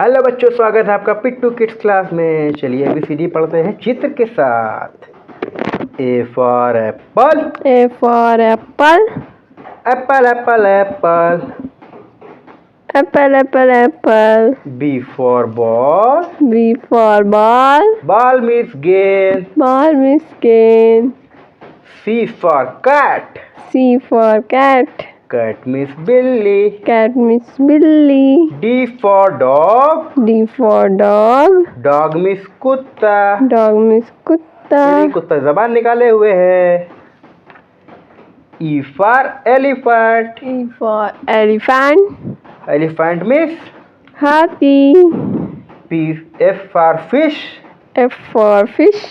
Hello बच्चों, स्वागत है आपका पिट्टू किड्स क्लास में। चलिए ABCD पढ़ते हैं चित्र के साथ। A for apple, A for apple, apple apple apple. apple apple apple. B for ball, B for ball, ball means game. ball means cane. C for cat, C for cat, cat means billy. cat means billy. D for dog, D for dog, dog means कुत्ता। dog means kutta. चलिए कुत्ता जबान निकाले हुए है। E for elephant, E for elephant, elephant means hathi. F for fish, F for fish,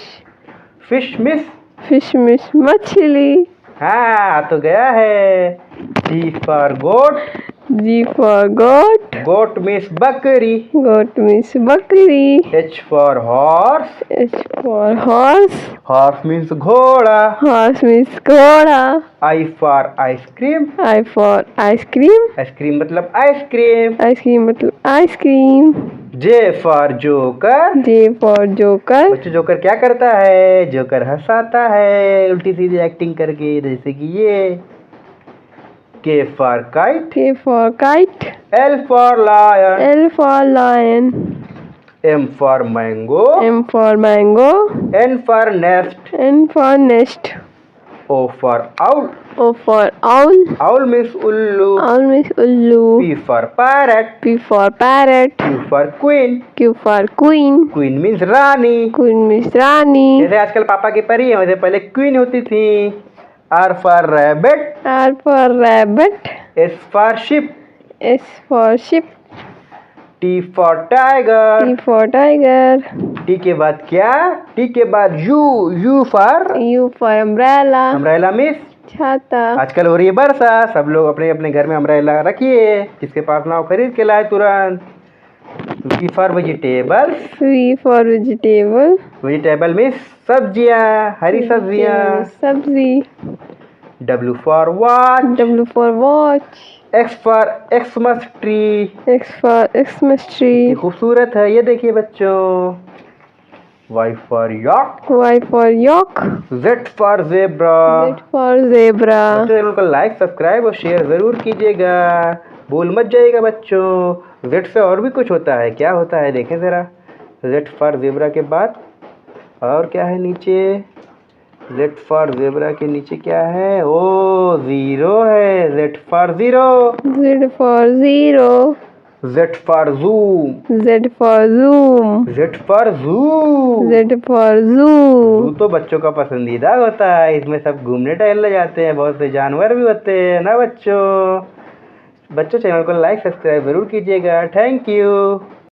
fish means fish means मछली. हाँ तो गया है। G for goat, G for goat, goat means बकरी। goat means बकरी. H for horse, H for horse, horse means घोड़ा। horse means घोड़ा. I for ice cream, I for ice cream, ice cream मतलब आइसक्रीम। ice cream मतलब ice cream. J for joker, J for joker, बच्चों joker क्या करता है? Joker हंसाता है उल्टी सीधी एक्टिंग करके, जैसे कि ये। K for kite, K for kite, L for lion, L for lion, M for mango, M for mango, N for nest, N for nest, O for owl, O for owl, owl means ullu, owl means ullu. P for parrot, P for parrot, Q for queen, Q for queen, queen means Rani. queen means रानी. जैसे आजकल पापा की परी है वैसे पहले queen होती थी। R for rabbit, R for rabbit, S for sheep, S for sheep, T for tiger, T for tiger, T के बाद क्या? T के बाद U, U for U for umbrella, umbrella means छाता. आजकल हो रही है बरसा, सब लोग अपने अपने घर में अम्ब्रेला रखिए, जिसके पास ना हो खरीद के लाए तुरंत। V for vegetables, V for vegetable, vegetable means सब्जियां, हरी सब्जियां। सब्जी. W for watch, W for watch, X for Xmas tree, X for Xmas ये tree, खूबसूरत है, ये देखिए बच्चों। Y for yak, Y for yak, Z for zebra। Z for zebra. बच्चों चैनल को लाइक सब्सक्राइब और शेयर ज़रूर कीजिएगा, भूल मत जाइएगा बच्चों। Z से और भी कुछ होता है, क्या होता है देखें ज़रा। Z for zebra के बाद और क्या है नीचे? Z for zebra के नीचे क्या है? ओ ज़ीरो है, Z for zero, Z for zero, Z for zoom, Z for zoom, Z for zoo। Z for zoo. zoo तो बच्चों का पसंदीदा होता है, इसमें सब घूमने टहलने जाते हैं, बहुत से जानवर भी होते हैं ना बच्चों। बच्चों चैनल को लाइक सब्सक्राइब ज़रूर कीजिएगा। Thank you.